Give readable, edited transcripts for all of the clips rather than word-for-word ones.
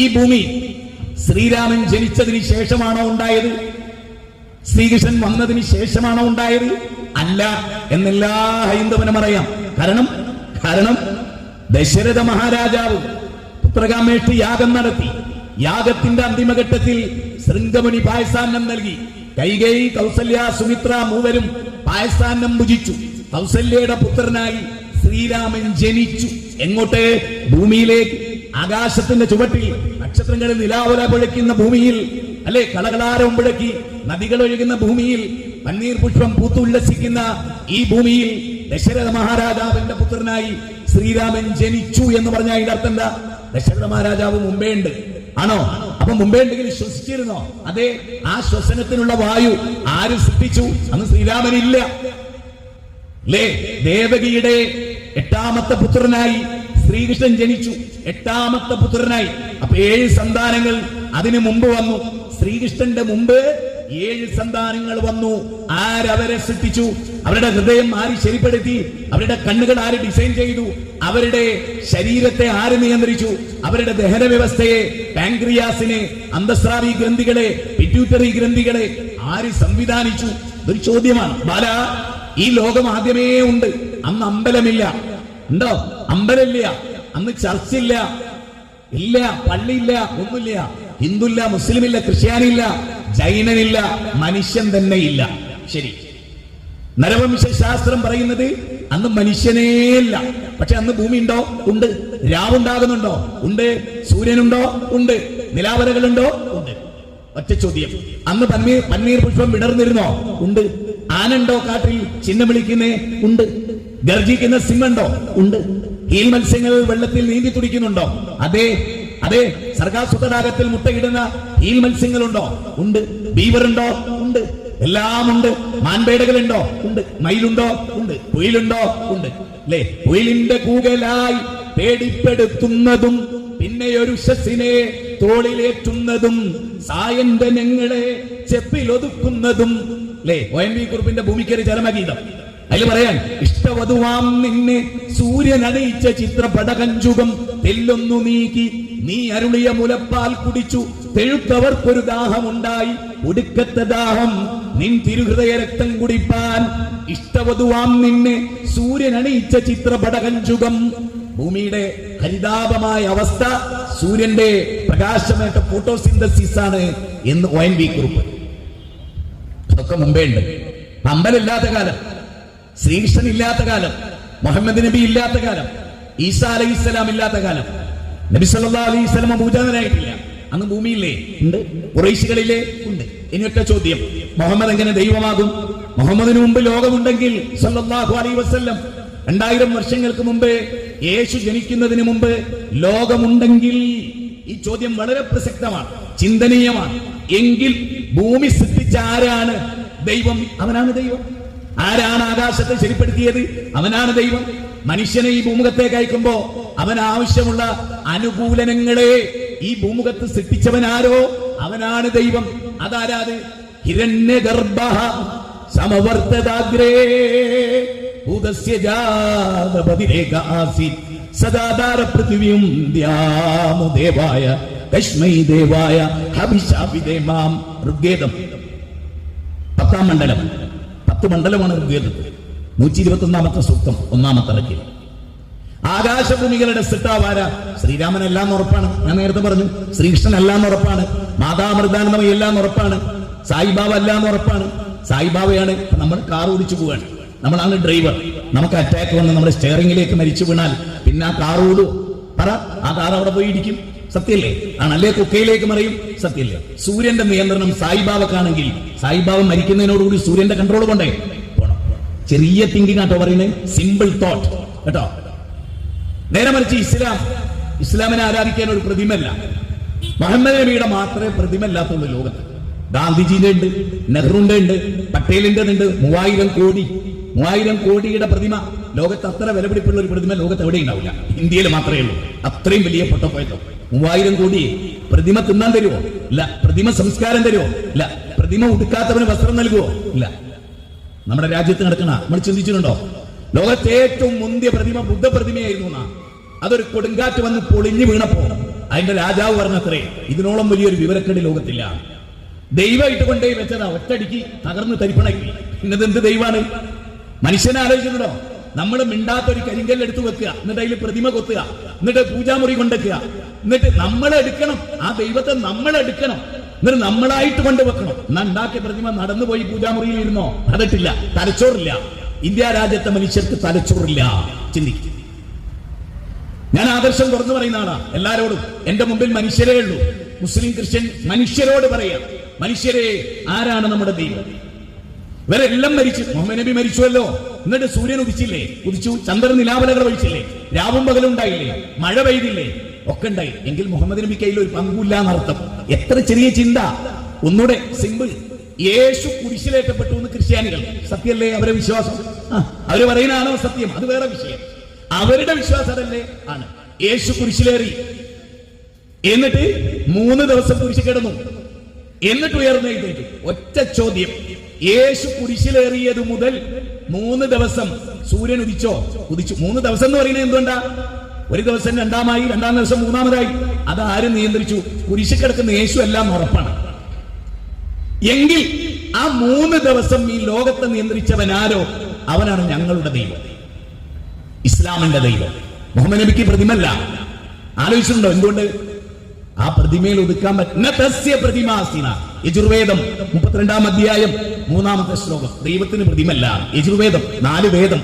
ഈ ഭൂമി ശ്രീരാമൻ ജനിച്ചതിന് ശേഷമാണോ ഉണ്ടായത്? ശ്രീകൃഷ്ണൻ വന്നതിന് ശേഷമാണോ ഉണ്ടായത്? അല്ല എന്നെല്ലാ ഹൈന്ദവനും അറിയാം. കാരണം ദശരഥ മഹാരാജാവ് പുത്രകാമേഷ്ടി യാഗം നടത്തി. യാഗത്തിന്റെ അന്തിമഘട്ടത്തിൽ ശൃംഗമുനി പായസാന്നം നൽകി. കൈകേയി, കൗസല്യ, സുമിത്ര മൂവരും പായസാന്നം ഭുജിച്ചു. കൗസല്യയുടെ പുത്രനായി ശ്രീരാമൻ ജനിച്ചു. എങ്ങോട്ട്? ഭൂമിയിലേക്ക്. ആകാശത്തിന്റെ ചുവട്ടിൽ നക്ഷത്രങ്ങളിൽ നിലാവുല പൊഴിക്കുന്ന ഭൂമിയിൽ, അല്ലെ, കളകളാരവും പിഴക്കി നദികൾ ഒഴുകുന്ന ഭൂമിയിൽ, പന്നീർ പുഷ്പം പൂത്തുല്ലസിക്കുന്ന ഈ ഭൂമിയിൽ ദശരഥ മഹാരാജാവിന്റെ പുത്രനായി ശ്രീരാമൻ ജനിച്ചു എന്ന് പറഞ്ഞാൽ അതിന്റെ അർത്ഥം എന്താ? ദശരഥ മഹാരാജാവ് മുമ്പേ ഉണ്ട്. ആണോ? അപ്പൊ മുമ്പേ ഉണ്ടെങ്കിൽ ശ്വസിച്ചിരുന്നോ? അതെ. ആ ശ്വസനത്തിനുള്ള വായു ആര് സൃഷ്ടിച്ചു? അന്ന് ശ്രീരാമനില്ല. അല്ലേ? ദേവകിയുടെ 8ാമത്തെ പുത്രനായി ശ്രീകൃഷ്ണൻ ജനിച്ചു. 8ാമത്തെ പുത്രനായി. അപ്പൊ 7 സന്താനങ്ങൾ അതിനു മുമ്പ് വന്നു. ശ്രീകൃഷ്ണന്റെ മുമ്പ് 7 സന്താനങ്ങൾ വന്നു. ആരവരെ സൃഷ്ടിച്ചു? അവരുടെ ഹൃദയം ആര് ശരിപ്പെടുത്തി? അവരുടെ കണ്ണുകൾ ആര് ഡിസൈൻ ചെയ്തു? അവരുടെ ശരീരത്തെ ആര് നിയന്ത്രിച്ചു? അവരുടെ ദഹന വ്യവസ്ഥയെ, പാൻക്രിയാസിനെ, അന്തസ്രാവി ഗ്രന്ഥികളെ, പിറ്റ്യൂട്ടറി ഗ്രന്ഥികളെ ആര് സംവിധാനിച്ചു? ഇതൊരു ചോദ്യമാണ്. ബാല, ഈ ലോകം ആദ്യമേ ഉണ്ട്. അന്ന് അമ്പലമില്ല. ഉണ്ടോ? അമ്പലമില്ല. അന്ന് ചർച്ചില്ല, ഇല്ല, പള്ളിയില്ല, ഒന്നുമില്ല. ഹിന്ദുല്ല, മുസ്ലിമില്ല, ക്രിസ്ത്യാനില്ല, ജൈനനില്ല, മനുഷ്യൻ തന്നെ ഇല്ല. ശരി. നരവംശ ശാസ്ത്രം പറയുന്നത് അന്ന് മനുഷ്യനേ ഇല്ല. പക്ഷെ അന്ന് ഭൂമി ഉണ്ടോ? ഉണ്ട്. രാവുണ്ടാകുന്നുണ്ടോ? ഉണ്ട്. സൂര്യനുണ്ടോ? ഉണ്ട്. നിലാവലകളുണ്ടോ? ഉണ്ട്. ഒറ്റ ചോദ്യം, അന്ന് പന്നീർ പുഷ്പം വിടർന്നിരുന്നോ? ഉണ്ട്. ആനണ്ടോ കാട്ടിൽ ചിഹ്നം വിളിക്കുന്നേ? ഉണ്ട്. ഗർജിക്കുന്ന സിംഹണ്ടോ? ഉണ്ട്. ഹീൽ മത്സ്യങ്ങൾ വെള്ളത്തിൽ നീന്തി തുടിക്കുന്നുണ്ടോ? അതെ. സർഗാസുതടാകത്തിൽ മുട്ടയിടുന്ന ഹീൽ മത്സ്യങ്ങളുണ്ടോ? ഉണ്ട്. ബീവറുണ്ടോ? ഉണ്ട്. എല്ലാം ഉണ്ട്. മാൻപേടകളുണ്ടോ? ഉണ്ട്. മയിലുണ്ടോ? ഉണ്ട്. കുയിലുണ്ടോ? ഉണ്ട്. അല്ലേ? കുയിലിന്റെ കൂകലായി പേടിപ്പെടുത്തുന്നതും പിന്നെ ഒരു ശസിനെ തോളിലേറ്റുന്നതും സായന്തനങ്ങളെ ചെപ്പിലൊതുക്കുന്നതും, അല്ലേ? ONV കുറുപ്പിന്റെ ഭൂമിക്കൊരു ചരമഗീതം. അതിൽ പറയാൻ, ഇഷ്ടവധുവാം നിന്നെ സൂര്യൻ അണിയിച്ച ചിത്രപടകഞ്ചുകം തെല്ലൊന്നു നീക്കി നീ അരുളിയ മുലപ്പാൽ കുടിച്ചു തെഴുത്തവർക്കൊരു ദാഹമുണ്ടായി. ഒടുക്കത്തെ ദാഹം നിൻ തിരുഹൃദയ രക്തം കുടിപ്പാൻ. ഇഷ്ടവധുവാം നിന്നെ സൂര്യൻ അണിയിച്ച ചിത്രപടകഞ്ചുകം. ഭൂമിയുടെ ഹരിതാപമായ അവസ്ഥ സൂര്യന്റെ പ്രകാശമേറ്റ ഫോട്ടോസിന്തസിസ് ആണ് എന്ന് ONV കുറുപ്പ്. അതൊക്കെ മുമ്പേ ഉണ്ട്. അമ്പലമില്ലാത്ത കാലം, ശ്രീകൃഷ്ണൻ ഇല്ലാത്ത കാലം, മുഹമ്മദ് നബി ഇല്ലാത്ത കാലം, ഈസാ അലൈഹിസ്സലാം ഇല്ലാത്ത കാലം, നബി സല്ലല്ലാഹു അലൈഹി വസല്ലം പൂജാതനായിട്ടില്ല. അന്ന് ഭൂമിയില്ലേ? ഉണ്ട്. ഖുറൈശികളിലെ ഉണ്ട്. ഇനി ഒറ്റ ചോദ്യം, മുഹമ്മദ് എങ്ങനെ ദൈവമാകും? മുഹമ്മദിന് മുമ്പ് ലോകമുണ്ടെങ്കിൽ സല്ലല്ലാഹു അലൈഹി വസല്ലം 2000 വർഷങ്ങൾക്ക് മുമ്പ്, യേശു ജനിക്കുന്നതിന് മുമ്പ് ലോകമുണ്ടെങ്കിൽ, ഈ ചോദ്യം വളരെ പ്രസക്തമാണ്, ചിന്തനീയമാണ്. എങ്കിൽ ഭൂമി സൃഷ്ടിച്ച ആരാണ് ദൈവം? അവനാണ് ദൈവം. ആരാണ് ആകാശത്തെ ശരിപ്പെടുത്തിയത്? അവനാണ് ദൈവം. മനുഷ്യനെ ഈ ഭൂമുഖത്തേക്ക് അയക്കുമ്പോ അവൻ ആവശ്യമുള്ള അനുകൂലനങ്ങളെ ഈ ഭൂമുഖത്ത് സൃഷ്ടിച്ചവനാരോ അവനാണ് ദൈവം. അതാരാത്? ഹിരണ്യഗർഭഃ സമവർത്തദാഗ്രേ ഭൂതസ്യ ജാതപതിരേക ആസീത് സദാധാര പൃഥിവ്യം ദ്യാമു ദേവായ തസ്മൈ ദേവായ ഹവിഷാവിദേമാം. ഋഗ്വേദം 10ാം മണ്ഡലം. 10 മണ്ഡലമാണ് ഋഗ്വേദത്തിൽ. 121ാമത്തെ സൂക്തം 1ാമത്തെ ഇറക്കിൽ. ആകാശഭൂമികളുടെ സൃഷ്ടാവാര? ശ്രീരാമൻ എല്ലാം ഉറപ്പാണ്. ഞാൻ നേരത്തെ പറഞ്ഞു. ശ്രീകൃഷ്ണൻ എല്ലാം ഉറപ്പാണ്. മാതാമൃതാനന്ദമയി എല്ലാം ഉറപ്പാണ്. സായിബാബ എല്ലാം ഉറപ്പാണ്. സായിബാബയാണ്. നമ്മൾ കാർ ഓടിച്ചു പോവാണ്, നമ്മളാണ് ഡ്രൈവർ. നമുക്ക് അറ്റാക്ക് വന്ന് നമ്മുടെ സ്റ്റെയറിംഗിലേക്ക് മരിച്ചു വീണാൽ പിന്നെ ആ കാർ ഓടും? പറ. ആ കാർ അവിടെ പോയി ഇടിക്കും. സത്യല്ലേ? ആണല്ലേ? കുക്കയിലേക്ക് മറിയും. സത്യല്ലേ? സൂര്യന്റെ നിയന്ത്രണം സായിബാബക്കാണെങ്കിൽ സായിബാബ മരിക്കുന്നതിനോടുകൂടി സൂര്യന്റെ കൺട്രോൾ കൊണ്ടേ പോണം. ചെറിയ തിങ്കിങ് ആട്ടോ പറയുന്നത്, സിമ്പിൾ തോട്ട് കേട്ടോ. നേരെ മറിച്ച് ഇസ്ലാമിനെ ആരാധിക്കാൻ ഒരു പ്രതിമല്ല. മുഹമ്മദ് നബിയുടെ മാത്രമേ പ്രതിമല്ലാത്തുള്ളൂ ലോകത്ത്. ഗാന്ധിജിന്റെ ഉണ്ട്, നെഹ്റുവിന്റെ ഉണ്ട്, പട്ടേലിന്റെ ഉണ്ട്. 3000 കോടിയുടെ പ്രതിമ. ലോകത്ത് അത്ര വിലപിടിപ്പുള്ള ഒരു പ്രതിമ ലോകത്ത് എവിടെ ഉണ്ടാവില്ല. ഇന്ത്യയിൽ മാത്രമേ ഉള്ളൂ. അത്രയും വലിയ പൊട്ടപ്പോയത്തോ. 3000 കോടി പ്രതിമ തിന്നാൻ തരുമോ? ഇല്ല. പ്രതിമ സംസ്കാരം തരുമോ? ഇല്ല. പ്രതിമ ഉടുക്കാത്തവന് വസ്ത്രം നൽകുമോ? ഇല്ല. നമ്മുടെ രാജ്യത്ത് നടക്കണ നമ്മൾ ചിന്തിച്ചിട്ടുണ്ടോ? ലോകത്തെ ഏറ്റവും മുന്തിയ പ്രതിമ ബുദ്ധ പ്രതിമയായിരുന്നു. അതൊരു കൊടുങ്കാറ്റ് വന്ന് പൊളിഞ്ഞു വീണപ്പോ അതിന്റെ രാജാവ് പറഞ്ഞത്രേ, ഇതിനോളം വലിയൊരു വിവരക്കേട് ലോകത്തില്ല. ദൈവമായിട്ട് കൊണ്ടേ വെച്ചതാ, ഒറ്റടിക്ക് തകർന്ന് തരിപ്പണാക്കി. ഇന്നതെന്ത് ദൈവമാണ്? മനുഷ്യനെ ആലോചിച്ചിട്ടുണ്ടോ? നമ്മൾ മിണ്ടാത്തൊരു കരിങ്കല്ലെടുത്ത് വെക്കുക, എന്നിട്ട് അതിൽ പ്രതിമ കൊത്തുക, എന്നിട്ട് പൂജാമുറി കൊണ്ടെക്കുക, എന്നിട്ട് നമ്മളെടുക്കണം, ആ ദൈവത്തെ നമ്മളെടുക്കണം, എന്നിട്ട് നമ്മളായിട്ട് കൊണ്ടുവെക്കണം. എന്നാ ഉണ്ടാക്കിയ പ്രതിമ നടന്നുപോയി പൂജാമുറിയിൽ ഇരുന്നോ? അതിട്ടില്ല. തലച്ചോറില്ല. ഇന്ത്യ രാജ്യത്തെ മനുഷ്യർക്ക് തലച്ചോറില്ല. ചിന്തിക്കും. ഞാൻ ആദർശം തുറന്നു പറയുന്ന ആളാ എല്ലാരോടും. എന്റെ മുമ്പിൽ മനുഷ്യരേ ഉള്ളൂ. മുസ്ലിം ക്രിസ്ത്യൻ മനുഷ്യരോട് പറയാം, മനുഷ്യരെ, ആരാണ് നമ്മുടെ ദൈവം? ഇവരെല്ലാം മരിച്ചു. മുഹമ്മദ് നബി മരിച്ചുവല്ലോ. എന്നിട്ട് സൂര്യൻ ഉദിച്ചില്ലേ? ഉദിച്ചു. ചന്ദ്രൻ നിലാവലകൾ ഒഴിച്ചില്ലേ? രാവും പകലും ഉണ്ടായില്ലേ? മഴ പെയ്തില്ലേ? ഒക്കെ ഉണ്ടായി. എങ്കിൽ മുഹമ്മദ് നബി കയ്യിൽ ഒരു പങ്കുമില്ല എന്നർത്ഥം. എത്ര ചെറിയ ചിന്ത! ഒന്നുകൂടെ സിമ്പിൾ. യേശു കുരിശിലേറ്റപ്പെട്ടു എന്ന് ക്രിസ്ത്യാനികൾ, സത്യമല്ലേ അവരുടെ വിശ്വാസം? അവര് പറയുന്നതാണോ സത്യം? അത് വേറെ വിഷയം. അവരുടെ വിശ്വാസം അതല്ലേ? ആണ്. യേശു കുരിശിലേറി, എന്നിട്ട് 3 ദിവസം കുരിശ് കിടന്നു, എന്നിട്ട് ഉയർന്നെഴുന്നേറ്റു. ഒറ്റ ചോദ്യം, യേശു കുരിശിലേറിയത് മുതൽ 3 ദിവസം സൂര്യൻ ഉദിച്ചോ? ഉദിച്ചു. 3 ദിവസം എന്ന് പറയുന്നത് എന്തുകൊണ്ടാ? ഒരു ദിവസം രണ്ടാമായി, 2-ാം ദിവസം 3-ാമതായി. അത് ആര് നിയന്ത്രിച്ചു? കുരിശിൽ കിടക്കുന്ന യേശു എല്ലാം ഉറപ്പാണ്. എങ്കിൽ ആ 3 ദിവസം ഈ ലോകത്തെ നിയന്ത്രിച്ചവൻ ആരോ? അവനാണ് ഞങ്ങളുടെ ദൈവം, ഇസ്ലാമിന്റെ ദൈവം. മുഹമ്മദ് നബിക്ക് പ്രതിമല്ല. ആലോചിച്ചിട്ടുണ്ടോ എന്തുകൊണ്ട്? ആ പ്രതിമയിൽ ഒതുക്കാൻ പറ്റുന്ന പ്രതിമാസിന. യജുർവേദം 32-ാം അധ്യായം 3-ാമത്തെ ശ്ലോകം. ദൈവത്തിന് പ്രതിമല്ല. യജുർവേദം 4 വേദം.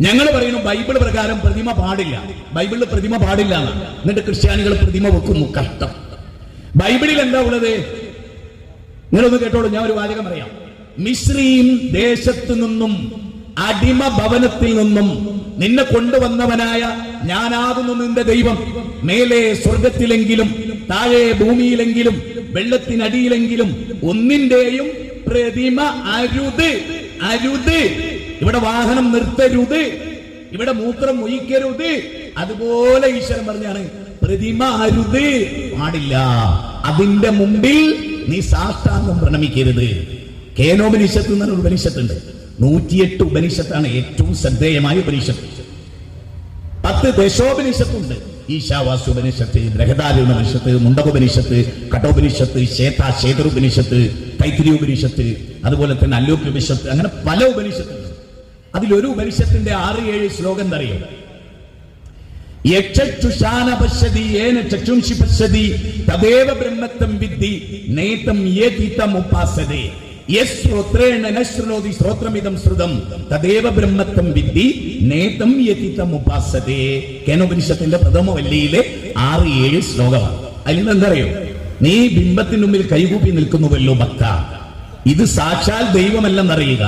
ഞങ്ങൾ പറയുന്നു ബൈബിൾ പ്രകാരം പ്രതിമ പാടില്ല. ബൈബിളിൽ പ്രതിമ പാടില്ല എന്ന്. എന്നിട്ട് ക്രിസ്ത്യാനികൾ പ്രതിമ വെക്കുന്നു. കഷ്ടം. ബൈബിളിൽ എന്താ ഉള്ളത്? നിങ്ങളൊന്ന് കേട്ടോളൂ, ഞാൻ ഒരു വാചകം പറയാം. മിസ്രീം ദേശത്തു നിന്നും, അടിമ ഭവനത്തിൽ നിന്നും നിന്നെ കൊണ്ടുവന്നവനായ ഞാനാകുന്നു നിന്റെ ദൈവം. മേലെ സ്വർഗത്തിലെങ്കിലും താഴെ ഭൂമിയിലെങ്കിലും വെള്ളത്തിനടിയിലെങ്കിലും ഒന്നിന്റെയും പ്രതിമ അരുത്. അരുത്. ഇവിടെ വാഹനം നിർത്തരുത്, ഇവിടെ മൂത്രം ഒഴിക്കരുത്. അതുപോലെ ഈശ്വരൻ പറഞ്ഞാണ്, പ്രതിമ അരുത്, പാടില്ല. അതിന്റെ മുമ്പിൽ നീ സാഷ്ടാംഗം പ്രണമിക്കരുത്. കേനോപനിഷത്ത് എന്നൊരു ഉപനിഷത്തുണ്ട്. 108 ഉപനിഷത്താണ് ഏറ്റവും ശ്രദ്ധേയമായ ഉപനിഷത്ത്. 10 ദശോപനിഷത്തുണ്ട്. ഈശാവാസ്യോപനിഷത്ത്, ബൃഹദാരണ്യോപനിഷത്ത്, മുണ്ടകോപനിഷത്ത്, കഠോപനിഷത്ത്, ശേതറുപനിഷത്ത്, തൈത്തിരീയ ഉപനിഷത്ത്, അതുപോലെ തന്നെ അല്ലോക്യോപനിഷത്ത്, അങ്ങനെ പല ഉപനിഷത്തുണ്ട്. അതിലൊരു ഉപനിഷത്തിന്റെ 6-7 ശ്ലോകം എന്തറിയോ? തദേവ ബ്രഹ്മത്വം വിദ്ധി നേതം യേതിതമുപാസതേ. കേനോപനിഷത്തിന്റെ പ്രഥമ വല്ലിയിലെ 6-7 ശ്ലോകമാണ്. അതിൽ നിന്ന് എന്തറിയോ? നീ ബിംബത്തിന് മുമ്പിൽ കൈകൂപ്പി നിൽക്കുന്നുവല്ലോ ഭക്ത, ഇത് സാക്ഷാൽ ദൈവമല്ലെന്നറിയുക.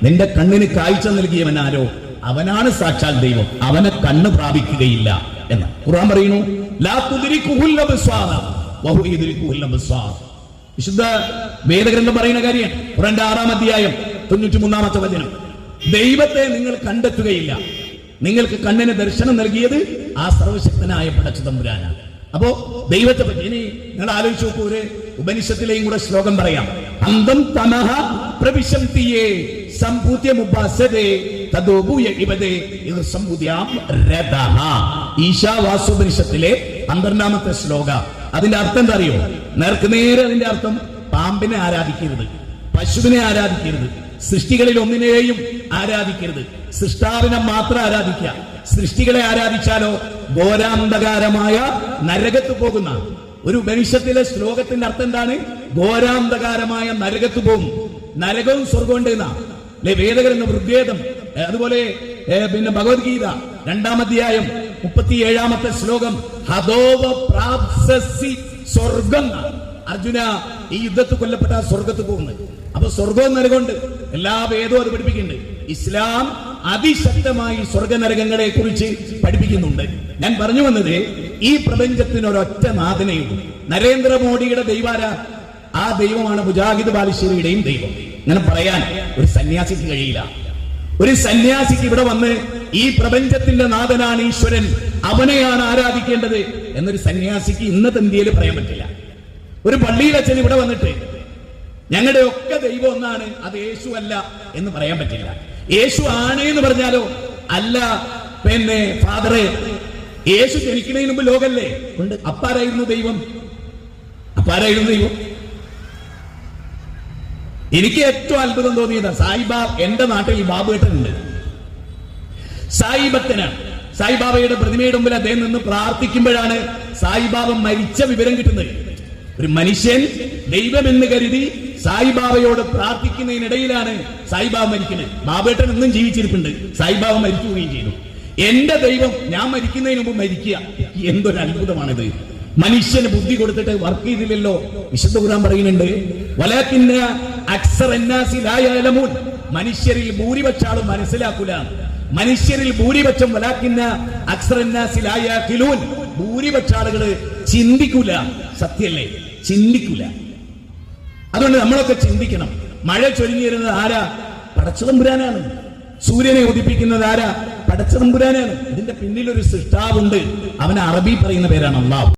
നിന്റെ കണ്ണിന് കാഴ്ച നൽകിയവനാരോ അവനാണ് സാക്ഷാൽ ദൈവം, അവനെ കണ്ണ് പ്രാപിക്കുകയില്ല എന്ന് ഖുർആൻ പറയുന്നു. ലാ തുദ്രികുഹുൽ അബ്സാർ വഹു യുദ്രികുഹുൽ അബ്സാർ. വിശുദ്ധ വേദഗ്രന്ഥം പറയുന്ന കാര്യം. ഖുർആന്റെ 6-ാം അധ്യായം 93-ാമത്തെ വചനം. ദൈവത്തെ നിങ്ങൾ കണ്ടെത്തുകയില്ല. നിങ്ങൾക്ക് കണ്ണിന് ദർശനം നൽകിയത് ആ സർവശക്തനായ പടച്ച തമ്പുരാനാണ്. അപ്പോ ദൈവത്തെ പറ്റി ഇനി നിങ്ങൾ ആലോചിച്ച് നോക്കൂ. ഒരു ഉപനിഷത്തിലെയും കൂടെ ശ്ലോകം പറയാം. അന്തം തമഹ പ്രവിശന്തിയേ സംഭൂത്യമുപാസതേ തദോഭൂയ ഇവദേ ഇത് സംഭൂത്യാം രഥഃ. ഈശാവാസ്യോപനിഷത്തിലെ 12-ാമത്തെ ശ്ലോക. അതിന്റെ അർത്ഥം എന്താ അറിയോ? നേർക്കുനേരെ അതിന്റെ അർത്ഥം, പാമ്പിനെ ആരാധിക്കരുത്, പശുവിനെ ആരാധിക്കരുത്, സൃഷ്ടികളിൽ ഒന്നിനെയും ആരാധിക്കരുത്, സൃഷ്ടാവിനെ മാത്രം ആരാധിക്കുക. സൃഷ്ടികളെ ആരാധിച്ചാലോ ഘോരാന്ധകാരമായ നരകത്ത് പോകുന്ന. ഒരു ഉപനിഷത്തിലെ ശ്ലോകത്തിന്റെ അർത്ഥം എന്താണ്? ഘോരാന്ധകാരമായ നരകത്ത് പോകും. നരകവും സ്വർഗവും ഉണ്ട് എന്നാ അല്ലെ വേദഗ്രന്ഥം, ഋഗ്വേദം, അതുപോലെ പിന്നെ ഭഗവത്ഗീത 2-ാം അധ്യായം 37-ാമത്തെ ശ്ലോകം. ഹദോവ പ്രാപ്സസി സ്വർഗം. അർജുന, ഈ യുദ്ധത്തിൽ കൊല്ലപ്പെട്ട സ്വർഗത്ത് പോകുന്നത്. അപ്പൊ സ്വർഗവും നരകമുണ്ട്. എല്ലാ വേദവും അത് പഠിപ്പിക്കുന്നുണ്ട്. ഇസ്ലാം അതിശക്തമായി സ്വർഗനരകങ്ങളെ കുറിച്ച് പഠിപ്പിക്കുന്നുണ്ട്. ഞാൻ പറഞ്ഞു വന്നത്, ഈ പ്രപഞ്ചത്തിന് ഒരൊറ്റ നാഥനെയുള്ളൂ. നരേന്ദ്രമോദിയുടെ ദൈവാര, ആ ദൈവമാണ് മുജാഹിദ് ബാലുശ്ശേരിയുടെയും ദൈവം. അങ്ങനെ പറയാൻ ഒരു സന്യാസിക്ക് കഴിയില്ല. ഒരു സന്യാസിക്ക് ഇവിടെ വന്ന് ഈ പ്രപഞ്ചത്തിന്റെ നാഥനാണ് ഈശ്വരൻ, അവനെയാണ് ആരാധിക്കേണ്ടത് എന്നൊരു സന്യാസിക്ക് ഇന്നത്തെ ഇന്ത്യയിൽ പറയാൻ പറ്റില്ല. ഒരു പള്ളിയിൽ അച്ഛൻ ഇവിടെ വന്നിട്ട് ഞങ്ങളുടെ ഒക്കെ ദൈവം ഒന്നാണ്, അത് യേശു അല്ല എന്ന് പറയാൻ പറ്റില്ല. യേശു ആണ് എന്ന് പറഞ്ഞാലോ, അല്ല പിന്നെ ഫാദറെ യേശു ജനിക്കുന്നതിന് മുമ്പ് ലോകല്ലേ ഉണ്ട്. അപ്പാരായിരുന്നു ദൈവം? എനിക്ക് ഏറ്റവും അത്ഭുതം തോന്നിയത് സായിബാബ, എന്റെ നാട്ടിൽ ബാബുവേട്ടനുണ്ട്, സായിബത്തനാണ്. സായിബാബയുടെ പ്രതിമയുടെ മുമ്പിൽ അദ്ദേഹം നിന്ന് പ്രാർത്ഥിക്കുമ്പോഴാണ് സായിബാബ മരിച്ച വിവരം കിട്ടുന്നത്. ഒരു മനുഷ്യൻ ദൈവമെന്ന് കരുതി സായിബാബയോട് പ്രാർത്ഥിക്കുന്നതിനിടയിലാണ് സായിബാബ മരിക്കുന്നത്. ബാബേട്ടൻ ഇന്നും ജീവിച്ചിരിപ്പുണ്ട്, സായിബാബ മരിച്ചു പോവുകയും ചെയ്തു. എന്റെ ദൈവം ഞാൻ മരിക്കുന്നതിന് മുമ്പ് മരിക്കുക, എന്തൊരു അത്ഭുതമാണിത്. മനുഷ്യന് ബുദ്ധി കൊടുത്തിട്ട് വർക്ക് ചെയ്തില്ലല്ലോ. വിശുദ്ധ ഖുർആൻ പറയുന്നുണ്ട്, വലാകിന്ന അക്സറന്നാസി ലാ യഅലമൂൻ, മനുഷ്യരിൽ ഭൂരിപക്ഷം ആളും മനസ്സിലാക്കൂല. മനുഷ്യരിൽ ഭൂരിപക്ഷം വലാകിന്ന അക്സറന്നാസി ലാ യഅഖിലൂൻ, ഭൂരിപക്ഷ ആളുകള് ചിന്തിക്കൂല. സത്യല്ലേ? ചിന്തിക്കൂല. അതുകൊണ്ട് നമ്മളൊക്കെ ചിന്തിക്കണം. മഴ ചൊരിഞ്ഞു തരുന്നത് ആരാ? പടച്ചതമ്പുരാനാണ്. സൂര്യനെ ഉദിപ്പിക്കുന്നത് ആരാ? പടച്ചതമ്പുരാനാണ്. ഇതിന്റെ പിന്നിൽ ഒരു സൃഷ്ടാവുണ്ട്. അവന് അറബി പറയുന്ന പേരാണ് അല്ലാഹ്.